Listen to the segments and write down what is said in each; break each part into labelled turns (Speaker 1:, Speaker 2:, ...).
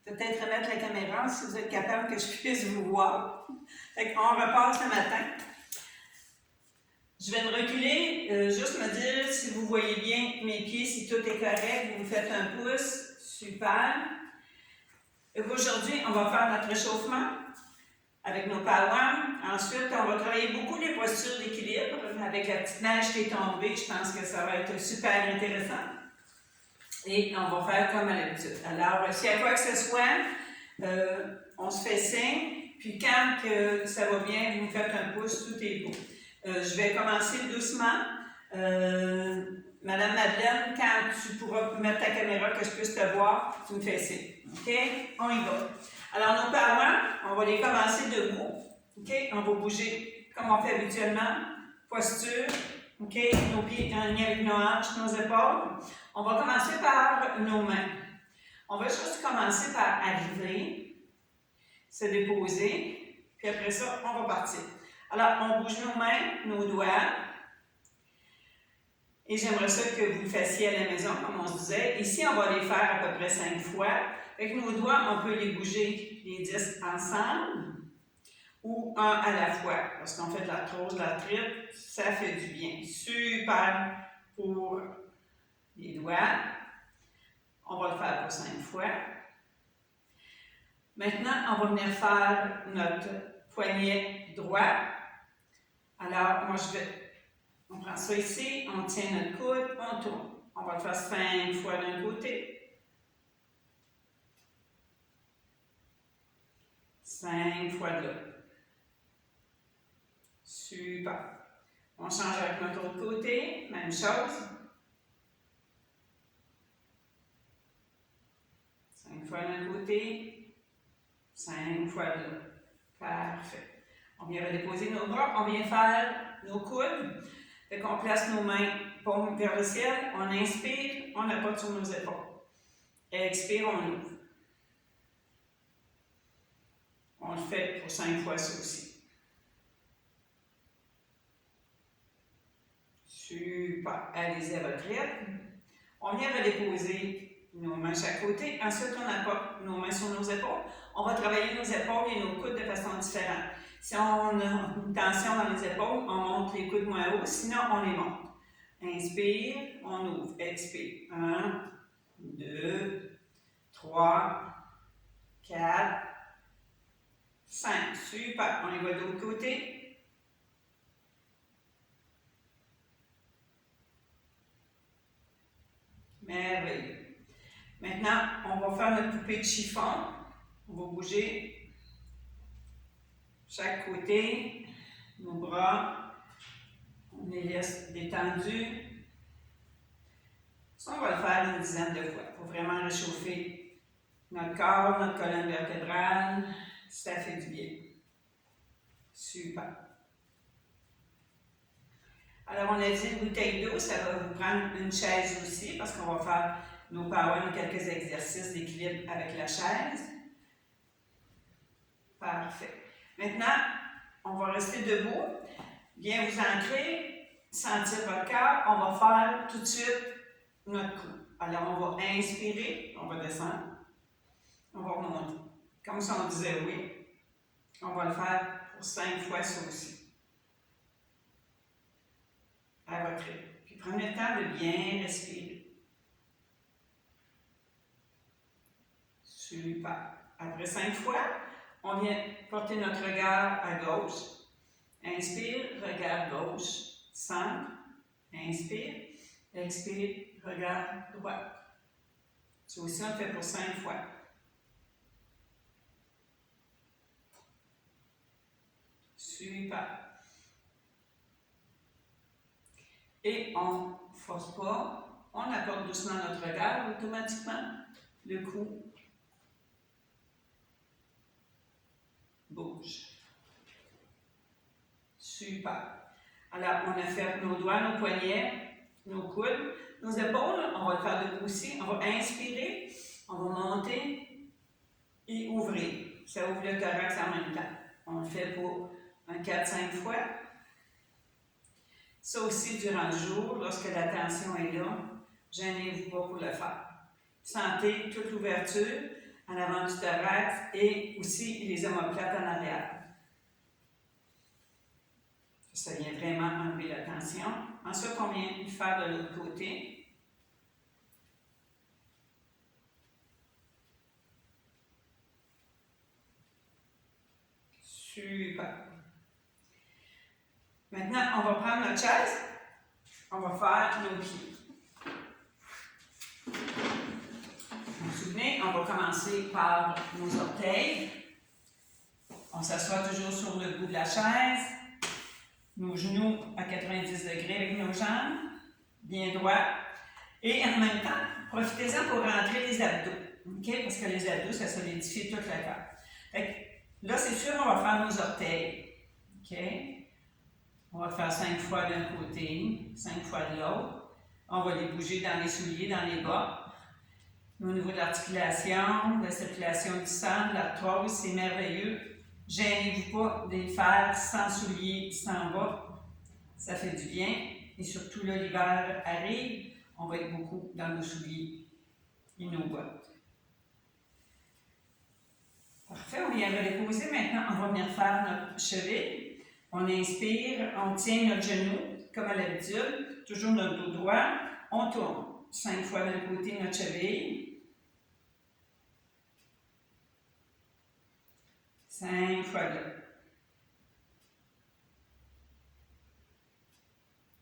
Speaker 1: peut-être remettre la caméra si vous êtes capable que je puisse vous voir. On repasse le matin. Je vais me reculer, juste me dire si vous voyez bien mes pieds, si tout est correct, vous me faites un pouce. Super. Aujourd'hui, on va faire notre réchauffement avec nos power. Ensuite, on va travailler beaucoup les postures d'équilibre. Avec la petite neige qui est tombée, je pense que ça va être super intéressant. Et on va faire comme à l'habitude. Alors, si à quoi que ce soit, on se fait signe. Puis quand que ça va bien, vous me faites un pouce, tout est beau. Je vais commencer doucement. Madame Madeleine, quand tu pourras mettre ta caméra que je puisse te voir, tu me fais signe. OK? On y va. Alors, nos parents, on va les commencer debout. OK? On va bouger comme on fait habituellement. Posture. OK? Nos pieds en lien avec nos hanches, nos épaules. On va commencer par nos mains. On va juste commencer par arriver, se déposer, puis après ça, on va partir. Alors, on bouge nos mains, nos doigts. Et j'aimerais ça que vous le fassiez à la maison, comme on se disait. Ici, on va les faire à peu près 5 fois. Avec nos doigts, on peut les bouger les 10 ensemble ou un à la fois. Lorsqu'on fait de l'arthrose, de l'arthrite, ça fait du bien. Super pour les doigts. On va le faire pour 5 fois. Maintenant, on va venir faire notre poignet droit. Alors, moi, on prend ça ici, on tient notre coude, on tourne. On va le faire 5 fois d'un côté. 5 fois de l'autre. Super. On change avec notre autre côté, même chose. 5 fois d'un côté, 5 fois de l'autre. Parfait. On vient redéposer nos bras, on vient faire nos coudes. Fait qu'on place nos mains paumes vers le ciel, on inspire, on apporte sur nos épaules. Expire, on ouvre. On le fait pour 5 fois ça aussi. Super. Allez-y à votre rythme. On vient redéposer nos mains chaque côté. Ensuite, on apporte nos mains sur nos épaules. On va travailler nos épaules et nos coudes de façon différente. Si on a une tension dans les épaules, on monte les coudes moins haut, sinon on les monte. Inspire, on ouvre. Expire. 1, 2, 3, 4, 5. Super. On y va de l'autre côté. Merveilleux. Maintenant, on va faire notre poupée de chiffon. On va bouger chaque côté, nos bras, on les laisse détendus. Ça, on va le faire une dizaine de fois pour vraiment réchauffer notre corps, notre colonne vertébrale. Ça fait du bien. Super. Alors, on a dit une bouteille d'eau, ça va vous prendre une chaise aussi parce qu'on va faire nos power, quelques exercices d'équilibre avec la chaise. Parfait. Maintenant, on va rester debout, bien vous ancrer, sentir votre corps. On va faire tout de suite notre cou. Alors, on va inspirer, on va descendre, on va remonter. Comme si on disait oui, on va le faire pour 5 fois ça aussi. À votre rythme. Puis prenez le temps de bien respirer. Super. Après 5 fois, on vient porter notre regard à gauche. Inspire, regard gauche. Centre. Inspire. Expire, regard droit. Ça aussi, on le fait pour 5 fois. Super. Et on ne force pas. On apporte doucement notre regard automatiquement. Le cou bouge. Super. Alors, on a fait nos doigts, nos poignets, nos coudes, nos épaules. On va le faire debout aussi. On va inspirer, on va monter et ouvrir. Ça ouvre le thorax en même temps. On le fait pour un 4-5 fois. Ça aussi, durant le jour, lorsque la tension est là, gênez-vous pas pour le faire. Sentez toute l'ouverture en avant du thorax et aussi les omoplates en arrière. Ça vient vraiment enlever la tension. Ensuite, on vient faire de l'autre côté. Super. Maintenant, on va prendre notre chaise. On va faire nos pieds. Vous vous souvenez, on va commencer par nos orteils. On s'assoit toujours sur le bout de la chaise. Nos genoux à 90 degrés avec nos jambes, bien droits. Et en même temps, profitez-en pour rentrer les abdos. Okay? Parce que les abdos, ça solidifie toute la tête. Là, c'est sûr, on va faire nos orteils. Okay? On va faire 5 fois d'un côté, 5 fois de l'autre. On va les bouger dans les souliers, dans les bas. Au niveau de l'articulation, de la circulation du sang, de l'arthrose, c'est merveilleux. Gênez-vous pas de les faire sans souliers, sans bas. Ça fait du bien. Et surtout, là, l'hiver arrive, on va être beaucoup dans nos souliers et nos bottes. Parfait, on vient redéposer. Maintenant, on va venir faire notre cheville. On inspire, on tient notre genou, comme à l'habitude, toujours notre dos droit. On tourne 5 fois d'un côté notre cheville. 5 fois là.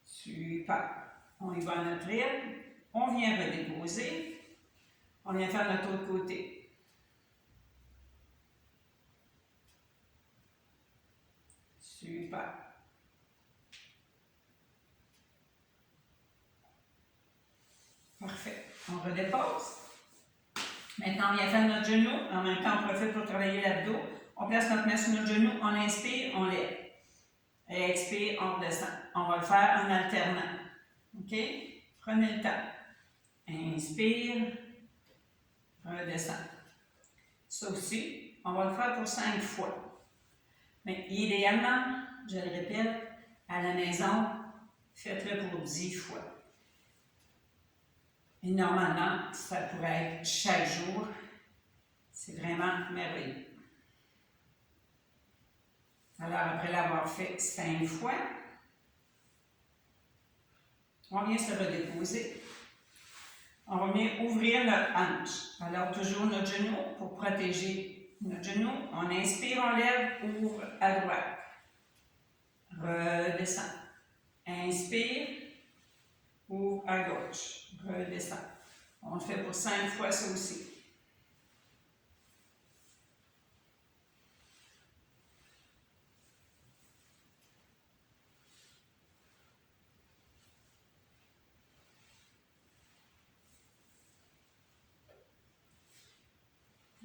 Speaker 1: Super. On y va à notre rythme. On vient redéposer. On vient faire notre autre côté. Super. Parfait. On redépose. Maintenant, on vient faire notre genou. En même temps, on profite pour travailler l'abdos. On place notre main sur notre genou. On inspire, on lève. Et expire, on redescend. On va le faire en alternant. OK? Prenez le temps. Inspire. Redescend. Ça aussi, on va le faire pour 5 fois. Mais idéalement, je le répète, à la maison, faites-le pour 10 fois. Et normalement, ça pourrait être chaque jour. C'est vraiment merveilleux. Alors, après l'avoir fait 5 fois, on vient se redéposer. On va venir ouvrir notre hanche. Alors, toujours notre genou pour protéger notre genou. On inspire, on lève, ouvre à droite. Redescend. Inspire, ouvre à gauche. Redescend. On le fait pour 5 fois ça aussi.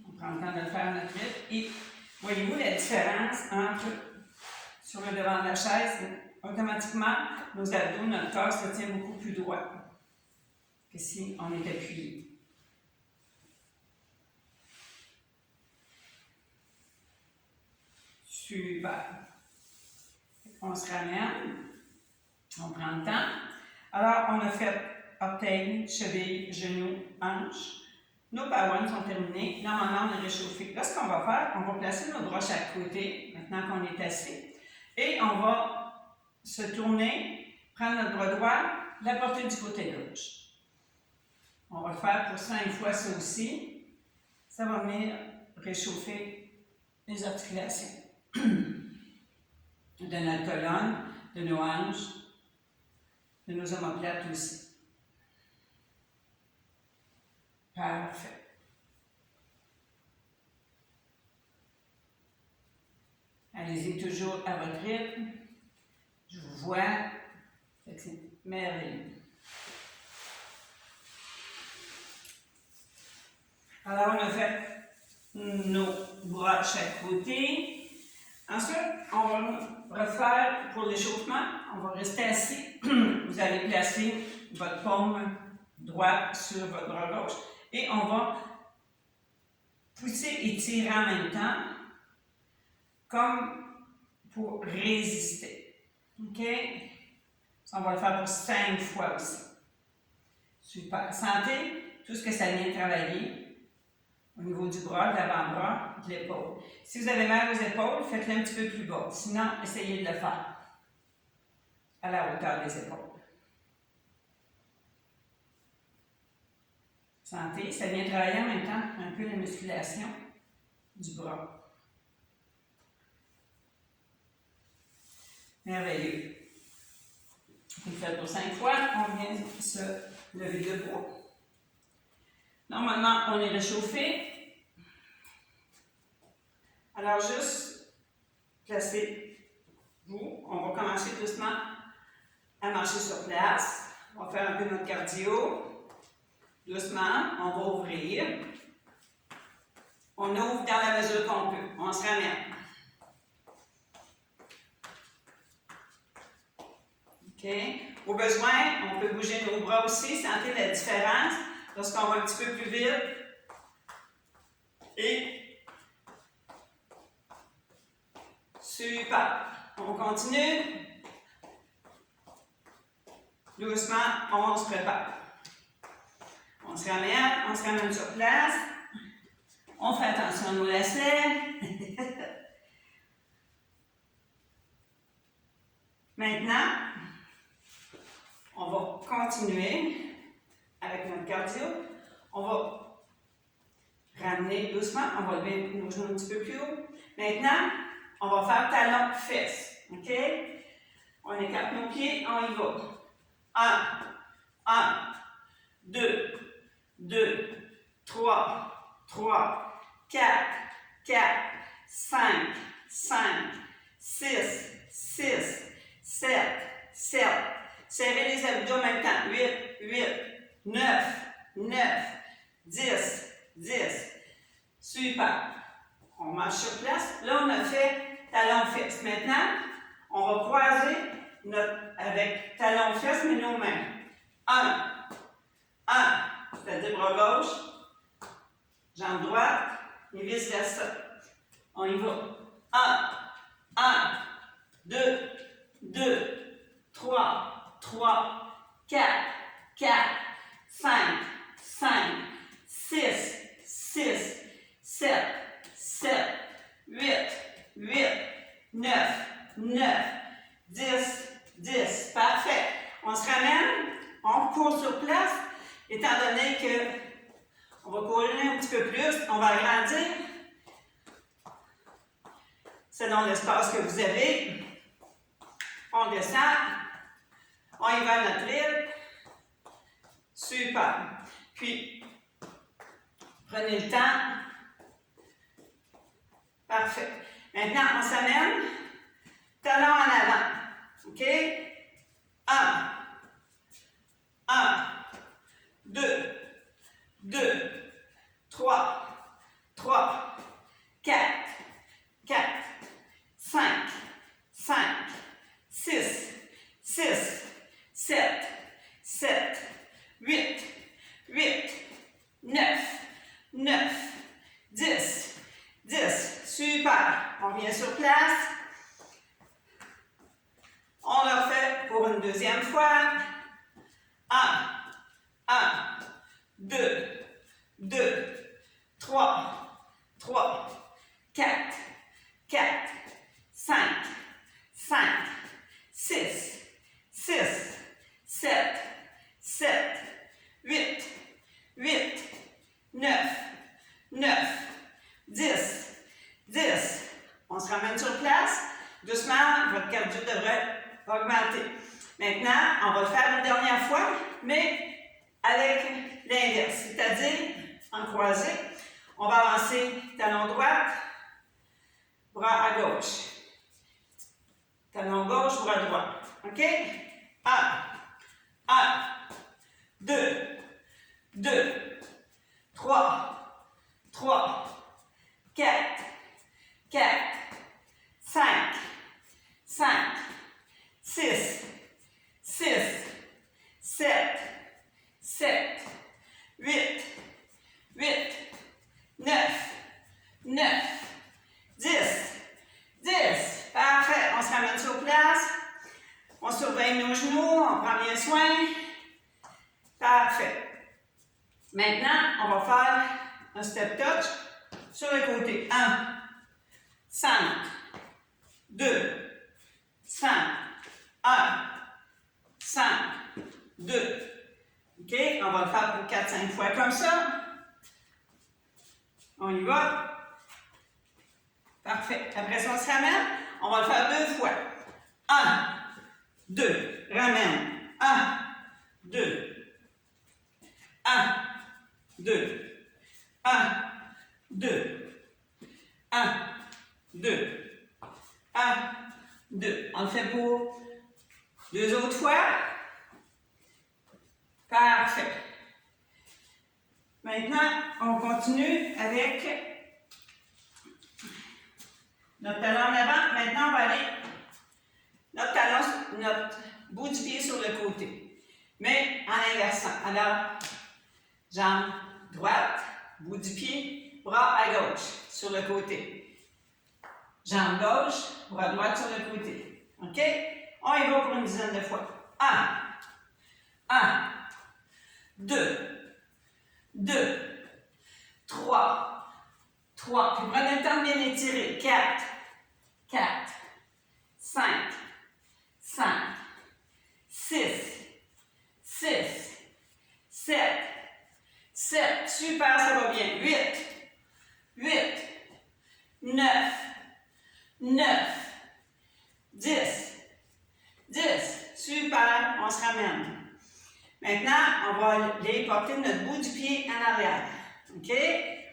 Speaker 1: On prend le temps de le faire à notre rythme. Et voyez-vous la différence entre sur le devant de la chaise, automatiquement, nos abdos, notre corps se tient beaucoup plus droit que si on est appuyé. Super. On se ramène. On prend le temps. Alors, on a fait orteil, cheville, genou, hanche. Nos power sont terminés. Normalement, on a réchauffé. Là, ce qu'on va faire, on va placer nos bras chaque côté, maintenant qu'on est assis. Et on va se tourner, prendre notre bras droit, l'apporter du côté gauche. On va le faire pour 5 fois ça aussi. Ça va venir réchauffer les articulations de notre colonne, de nos hanches, de nos omoplates aussi. Parfait. Allez-y toujours à votre rythme. Je vous vois. C'est merveilleux. Alors, on a fait nos bras de chaque côté. Ensuite, on va refaire pour l'échauffement. On va rester assis. Vous allez placer votre paume droite sur votre bras gauche. Et on va pousser et tirer en même temps, comme pour résister. OK? Ça, on va le faire pour 5 fois aussi. Super. Sentez tout ce que ça vient travailler au niveau du bras, de l'avant-bras, de l'épaule. Si vous avez mal aux épaules, faites-le un petit peu plus bas. Sinon, essayez de le faire à la hauteur des épaules. Sentez, ça vient travailler en même temps un peu la musculation du bras. Merveilleux. Vous le faites pour 5 fois, on vient se lever debout. Normalement, on est réchauffé. Alors, juste placez-vous. On va commencer doucement à marcher sur place. On va faire un peu notre cardio. Doucement, on va ouvrir. On ouvre dans la mesure qu'on peut. On se ramène. OK? Au besoin, on peut bouger nos bras aussi. Sentez la différence lorsqu'on va un petit peu plus vite. Et super. On continue. Doucement, on se prépare. On se ramène sur place. On fait attention à nos lacets. Maintenant, on va continuer avec notre cardio. On va ramener doucement. On va lever nos genoux un petit peu plus haut. Maintenant, on va faire talon-fesses. OK? On écarte nos pieds, on y va. 1, 2, 3, 4, 5, 6, 7. Serrez les abdos en même temps. 8, 9, 10. Super. On marche sur place. Là, on a fait talon-fesses. Maintenant, on va croiser avec talon-fesses, mais nos mains. 1, c'est-à-dire bras gauche, jambe droite, et vice-versa. On y va. 1, 2, 3, 4, 5, 6, 7, 8, 9, 10. Parfait. On se ramène, on court sur place, étant donné que on va courir un petit peu plus, on va agrandir selon l'espace que vous avez. On descend, on y va à notre rythme. Super. Puis, prenez le temps. Parfait. Maintenant, on s'amène. Talon en avant. OK? 1, 2, 3, 4, 5, 6, 7, 8, 9, 10. Super. On vient sur place. On le refait pour une deuxième fois. 1, 2, 3, 4, 5, 6, 7, 8, 9, 10. On se ramène sur place. Doucement, votre cardio devrait augmenter. Maintenant, on va le faire une dernière fois, mais avec l'inverse, c'est-à-dire en croisé. On va avancer talon droit, bras à gauche. Talon gauche, bras droit. OK? 1, 2, 3, 4, 5, 6, 7, 8, 9, 10. Parfait. On se ramène sur place. On surveille nos genoux. On prend bien soin. Parfait. Maintenant, notre step touch sur le côté. 1, 5, 2, 5, 1, 5, 2. OK? On va le faire pour 4-5 fois comme ça. On y va. Parfait. Après ça, on se ramène. On va le faire 2 fois. 1, 2. Ramène. 1, 2. 1, 2. 1, 2. 1, 2. 1, 2. On le fait pour 2 autres fois. Parfait. Maintenant, on continue avec notre talon en avant. Maintenant, on va aller notre talon, notre bout du pied sur le côté, mais en inversant. Alors, jambe droite, bout du pied, bras à gauche, sur le côté. Jambe gauche, bras droit sur le côté. OK? On y va pour une dizaine de fois. 1, 2, 2, 3, 3. Puis prenez le temps de bien étirer. 4, 5, 6, 7. Super, ça va bien. 8, 9, 10. Super, on se ramène. Maintenant, on va aller porter notre bout du pied en arrière. OK?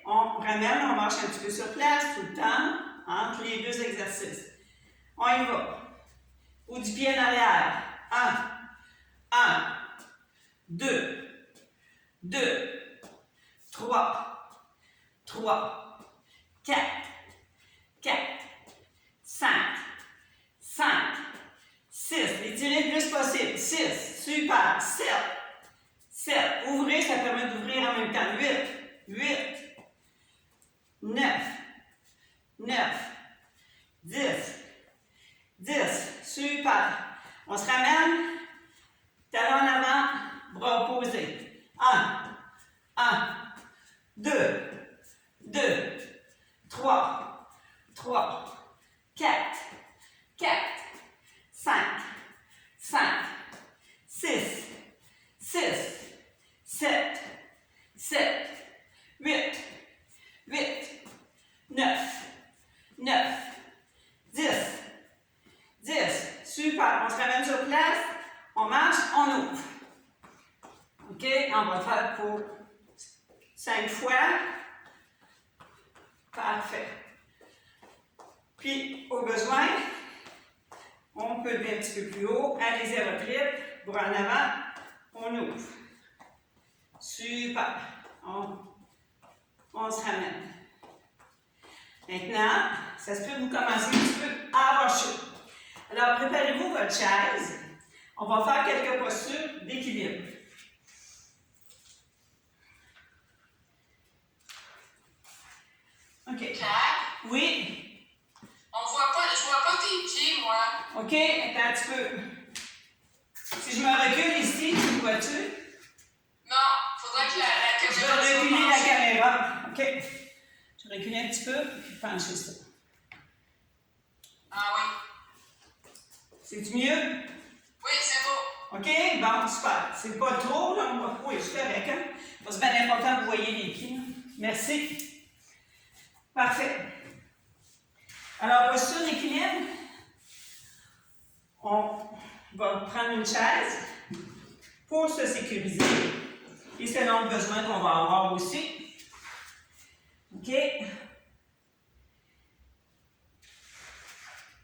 Speaker 1: On ramène, on marche un petit peu sur place tout le temps, entre les 2 exercices. On y va. Bout du pied en arrière. 1, 2, 3, 4, 5, 6. Étirez le plus possible. 6. Super. 7. Ouvrez, ça permet d'ouvrir en même temps. 8, 9, 10. Super. On se ramène. Talon en avant, bras opposés. 1, 2, 3, 4, 5, 6, 7, 8, 9, 10. Super. On se ramène sur place. On marche, on ouvre. OK? On va le faire pour 5 fois. Parfait. Puis, au besoin, on peut lever un petit peu plus haut. Allez-y à votre rythme. Bras en avant. On ouvre. Super. On se ramène. Maintenant, ça se peut que vous commencez un petit peu à avoir chaud. Alors, préparez-vous votre chaise. On va faire quelques postures d'équilibre. OK.
Speaker 2: Claire?
Speaker 1: Oui.
Speaker 2: Je vois pas tes pieds, moi.
Speaker 1: OK, attends un petit peu. Si je me recule ici, tu me vois-tu?
Speaker 2: Non, faudrait que la
Speaker 1: Je
Speaker 2: caméra
Speaker 1: vais
Speaker 2: soit
Speaker 1: reculer la
Speaker 2: penchée.
Speaker 1: caméra. OK. Je vais reculer un petit peu, puis pencher ça.
Speaker 2: Ah oui.
Speaker 1: C'est-tu mieux?
Speaker 2: Oui, c'est beau.
Speaker 1: OK? Bon, super. C'est pas trop, là. Oui, je suis correct, hein? C'est bien important que vous voyez les pieds. Merci. Parfait. Alors, posture d'équilibre. On va prendre une chaise pour se sécuriser. Et selon le besoin qu'on va avoir aussi. OK?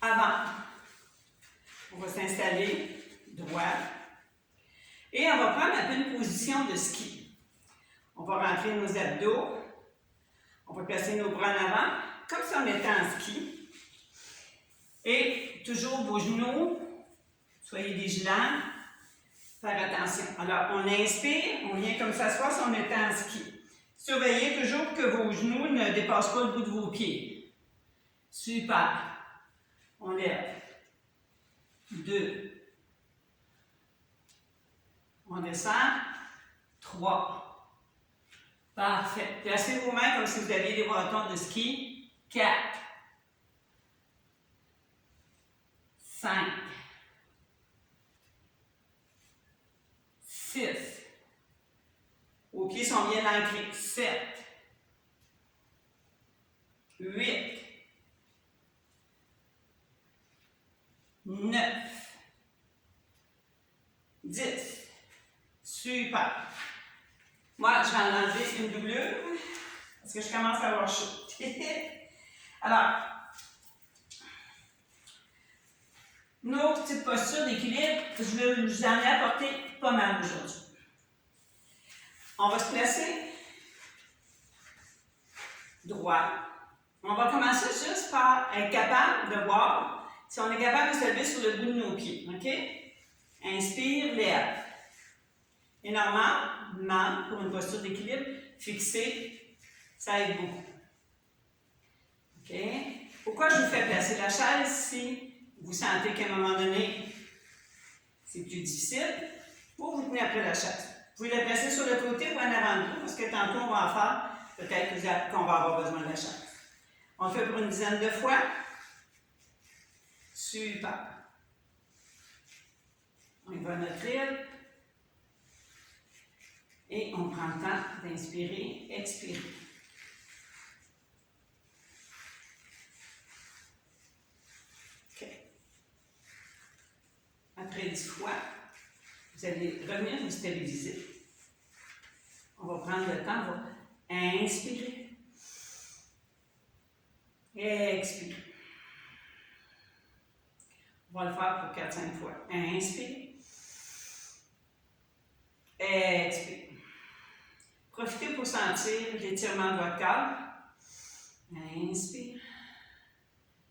Speaker 1: Avant. On va s'installer droit. Et on va prendre un peu une position de ski. On va rentrer nos abdos. On va placer nos bras en avant, comme si on était en ski. Et toujours vos genoux, soyez vigilants, faire attention. Alors, on inspire, on vient comme s'asseoir si on était en ski. Surveillez toujours que vos genoux ne dépassent pas le bout de vos pieds. Super. On lève. 2. On descend. 3. Parfait. Placez vos mains comme si vous aviez des bâtons de ski. 4, 5, 6. Vos pieds sont bien ancrés. 7, 8, 9, 10. Super. Moi, je vais en enlever une doublure parce que je commence à avoir chaud. Alors, nos petites postures d'équilibre, je vous en ai apporté pas mal aujourd'hui. On va se placer droit. On va commencer juste par être capable de voir si on est capable de se lever sur le bout de nos pieds. OK? Inspire, lève. Et normalement, pour une posture d'équilibre, fixer, ça aide beaucoup. OK? Pourquoi je vous fais placer la chaise si vous sentez qu'à un moment donné, c'est plus difficile? Pour vous tenir après la chaise. Vous pouvez la placer sur le côté ou en avant de vous, parce que tantôt on va en faire, peut-être qu'on va avoir besoin de la chaise. On le fait pour une dizaine de fois. Super. On y va à notre rythme. Et on prend le temps d'inspirer, expirer. OK. Après 10 fois, vous allez revenir vous stabiliser. On va prendre le temps, on va inspirer. Expire. On va le faire pour 4-5 fois. Inspire. Expire. Profitez pour sentir l'étirement de votre corps. Inspire.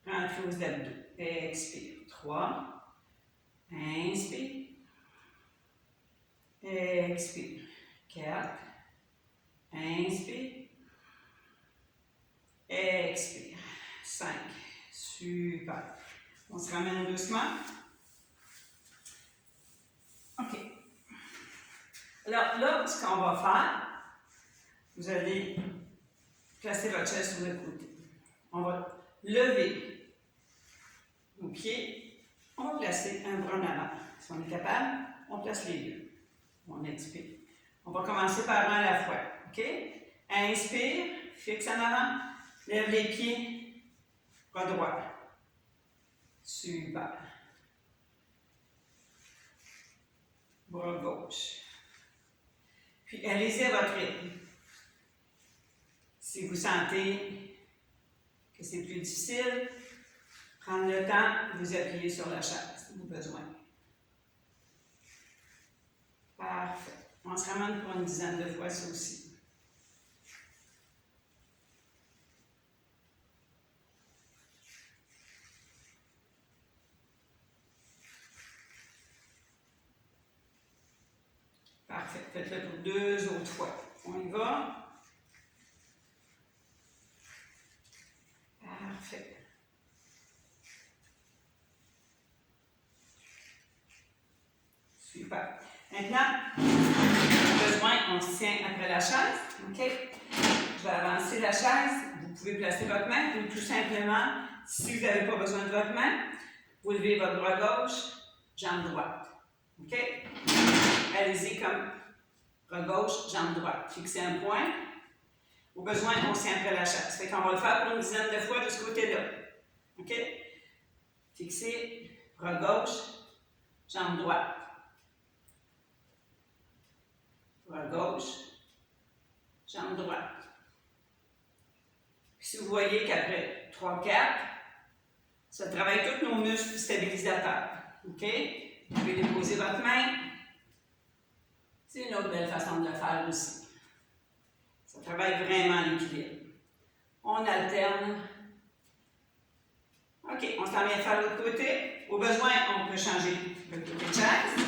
Speaker 1: Rentrez aux abdos. Expire. 3. Inspire. Expire. 4. Inspire. Expire. 5. Super. On se ramène doucement. OK. Alors là, ce qu'on va faire, vous allez placer votre chaise sur le côté. On va lever nos pieds. On va placer un bras en avant. Si on est capable, on place les deux. On expire. On va commencer par un à la fois. OK? Inspire, fixe en avant, lève les pieds, bras droit. Super. Bras gauche. Puis allez-y à votre rythme. Si vous sentez que c'est plus difficile, prendre le temps de vous appuyer sur la chaise, si vous avez besoin. Parfait. On se ramène pour une dizaine de fois, ça aussi. Parfait. Faites-le pour 2 autres fois. On y va. Parfait. Super. Maintenant, besoin, on se tient après la chaise. OK? Je vais avancer la chaise. Vous pouvez placer votre main ou tout simplement, si vous n'avez pas besoin de votre main, vous levez votre bras gauche, jambe droite. OK? Allez-y comme bras gauche, jambe droite. Fixez un point. Au besoin, on se tient après la chaise. Fait qu'on va le faire pour une dizaine de fois de ce côté-là. OK? Fixez, bras gauche, jambe droite. Bras gauche, jambe droite. Puis si vous voyez qu'après 3-4, ça travaille tous nos muscles stabilisateurs. OK? Vous pouvez déposer votre main. C'est une autre belle façon de le faire aussi. Ça travaille vraiment l'équilibre. On alterne. OK, on s'en vient faire l'autre côté. Au besoin, on peut changer le côté de chaise.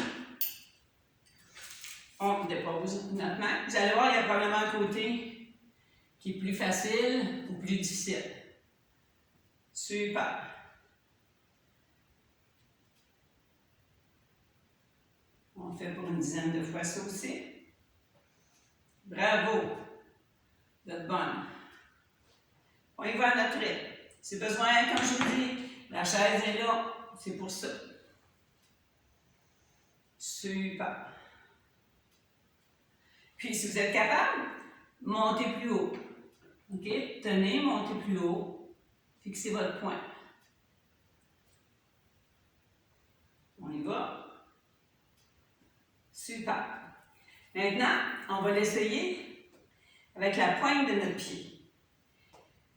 Speaker 1: On dépose notre main. Vous allez voir, il y a probablement un côté qui est plus facile ou plus difficile. Super. On fait pour une dizaine de fois ça aussi. Bravo. Vous êtes bonne. On y va à notre rythme. Si besoin, comme je vous dis, la chaise est là, c'est pour ça. Super. Puis, si vous êtes capable, montez plus haut. OK? Tenez, montez plus haut. Fixez votre poing. On y va. Super. Maintenant, on va l'essayer avec la pointe de notre pied.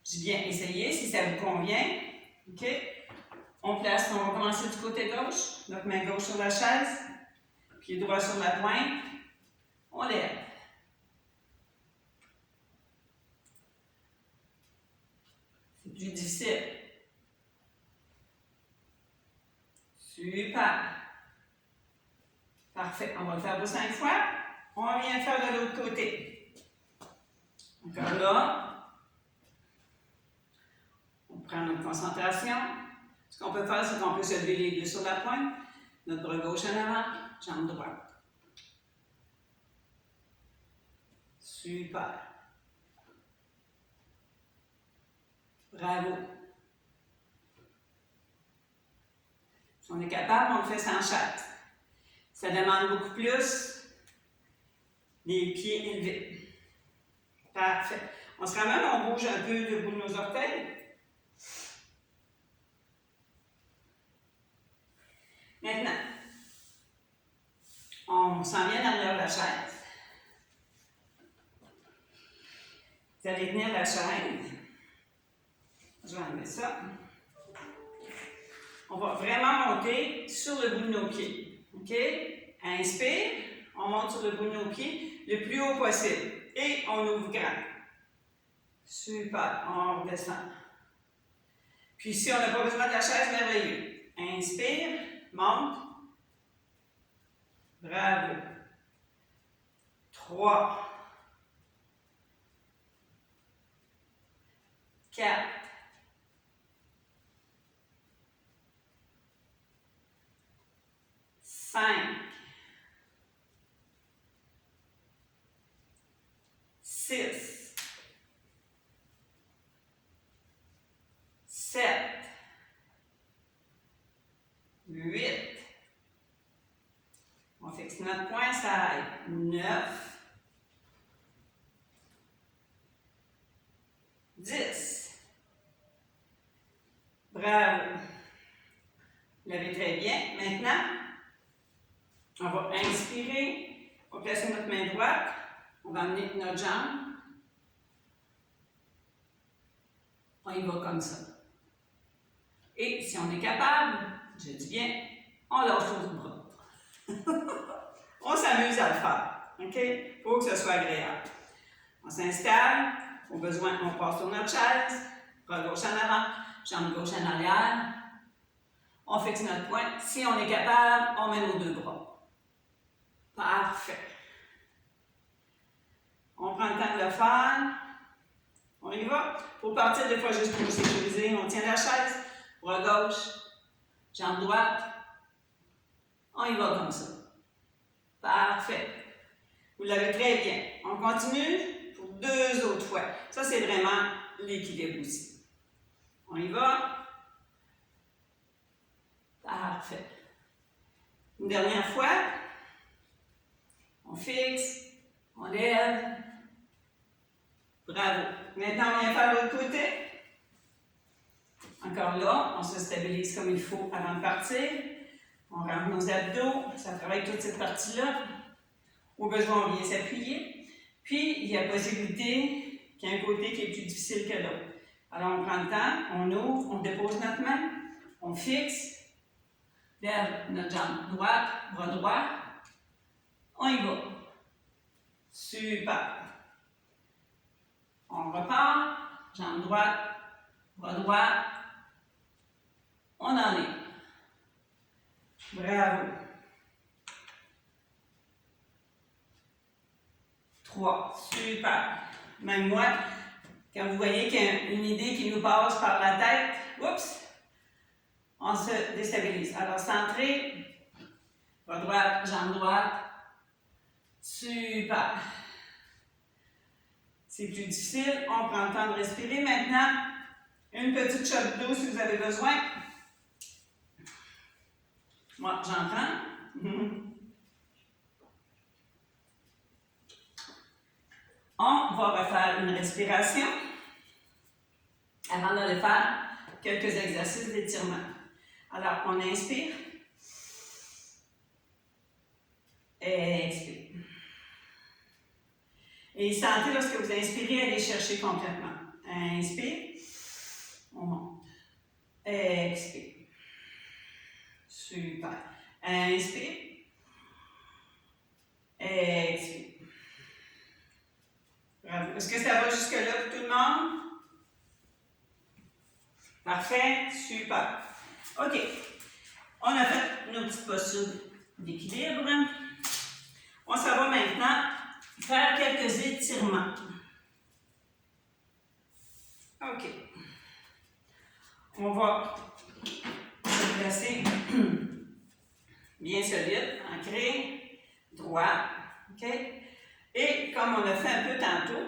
Speaker 1: Je dis bien essayer si ça vous convient. OK? On va commencer du côté gauche, notre main gauche sur la chaise, pied droit sur la pointe. On lève. C'est plus difficile. Super. Parfait. On va le faire pour 5 fois. On vient le faire de l'autre côté. Encore là. On prend notre concentration. Ce qu'on peut faire, c'est qu'on peut se lever les deux sur la pointe. Notre bras gauche en avant, jambe droite. Super. Bravo. Si on est capable, on le fait sans chaise. Ça demande beaucoup plus les pieds élevés. Parfait. On se ramène, on bouge un peu le bout de nos orteils. Maintenant, on s'en vient derrière la chaise. Vous allez tenir la chaise. Je vais enlever ça. On va vraiment monter sur le bout de nos pieds. OK? Inspire, on monte sur le bout de nos pieds le plus haut possible. Et on ouvre grand. Super, on redescend. Puis si on n'a pas besoin de la chaise, merveilleux. Inspire, monte. Bravo. 3. 4. 5. 6. 7. 8. On fixe notre poing, ça aille. 9. 10. Bravo. Vous l'avez très bien. Maintenant, on va inspirer. On va placer notre main droite. On va amener notre jambe. On y va comme ça. Et si on est capable, je dis bien, on lâche nos bras. On s'amuse à le faire. OK? Il faut que ce soit agréable. On s'installe. Au besoin, on part sur notre chaise. Bras gauche en avant, jambe gauche en arrière. On fixe notre poing. Si on est capable, on met nos deux bras. Parfait. On prend le temps de le faire. On y va. Pour partir, des fois, juste pour sécuriser, on tient la chaise. Bras gauche, jambe droite. On y va comme ça. Parfait. Vous l'avez très bien. On continue pour 2 autres fois. Ça, c'est vraiment l'équilibre aussi. On y va. Parfait. Une dernière fois. On fixe. On lève. Bravo. Maintenant, on vient faire l'autre côté. Encore là, on se stabilise comme il faut avant de partir. On rentre nos abdos, ça travaille toute cette partie-là. Au besoin, on vient s'appuyer. Puis, il y a possibilité qu'il y ait un côté qui est plus difficile que l'autre. Alors, on prend le temps, on ouvre, on dépose notre main, on fixe, lève notre jambe droite, bras droit. On y va. Super. On repart, jambe droite, bras droit. On enlève. Bravo. 3. Super. Même moi, quand vous voyez qu'il y a une idée qui nous passe par la tête, oups, on se déstabilise. Alors, centré, bras droite, jambe droite. Super. c'est plus difficile, on prend le temps de respirer. Maintenant, une petite shot d'eau si vous avez besoin. Moi, j'en prends. On va refaire une respiration avant d'aller faire quelques exercices d'étirement. Alors, on inspire. Expire. Et sentez lorsque vous inspirez, allez chercher complètement. Inspire. On monte. Expire. Super. Inspire. Expire. Bravo. Est-ce que ça va jusque-là pour tout le monde? Parfait. Super. OK. On a fait nos petites postures d'équilibre. On s'en va maintenant faire quelques étirements. OK. On va se placer bien solide, ancré, droit. OK? Et comme on a fait un peu tantôt,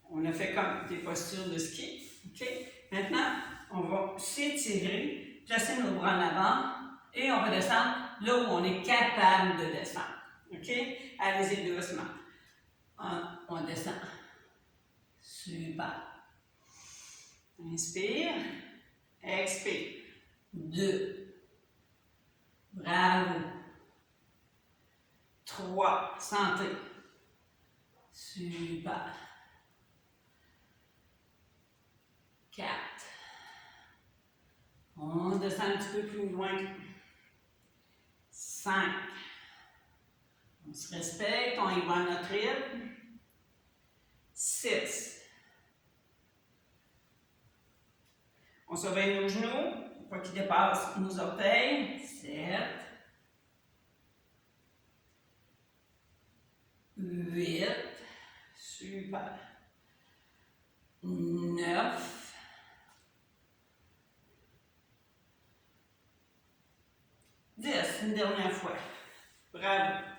Speaker 1: on a fait comme des postures de ski. OK? Maintenant, on va s'étirer, placer nos bras en avant et on va descendre là où on est capable de descendre. OK? Allez-y doucement. On descend. Super. Inspire. Expire. 2. Bravo. 3. Santé. Super. 4. On descend un petit peu plus loin. 5. On se respecte, on y va à notre rythme. 6. On surveille nos genoux, pas qu'ils dépassent nos orteils. 7. 8. Super. 9. 10. Une dernière fois. Bravo.